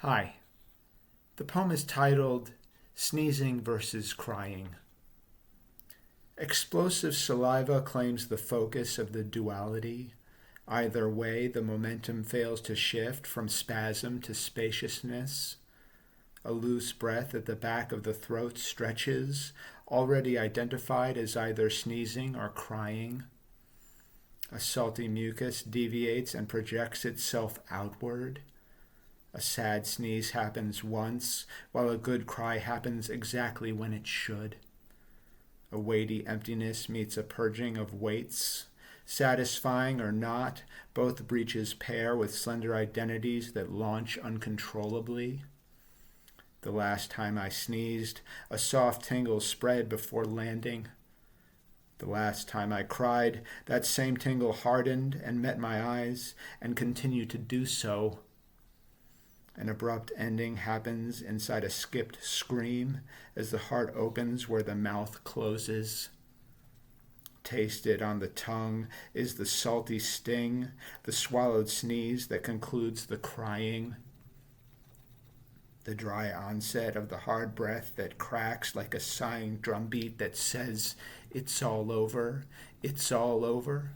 Hi. The poem is titled Sneezing versus Crying. Explosive saliva claims the focus of the duality. Either way, the momentum fails to shift from spasm to spaciousness. A loose breath at the back of the throat stretches, already identified as either sneezing or crying. A salty mucus deviates and projects itself outward. A sad sneeze happens once, while a good cry happens exactly when it should. A weighty emptiness meets a purging of weights. Satisfying or not, both breaches pair with slender identities that launch uncontrollably. The last time I sneezed, a soft tingle spread before landing. The last time I cried, that same tingle hardened and met my eyes and continued to do so. An abrupt ending happens inside a skipped scream as the heart opens where the mouth closes. Tasted on the tongue is the salty sting, the swallowed sneeze that concludes the crying. The dry onset of the hard breath that cracks like a sighing drumbeat that says, "It's all over, it's all over."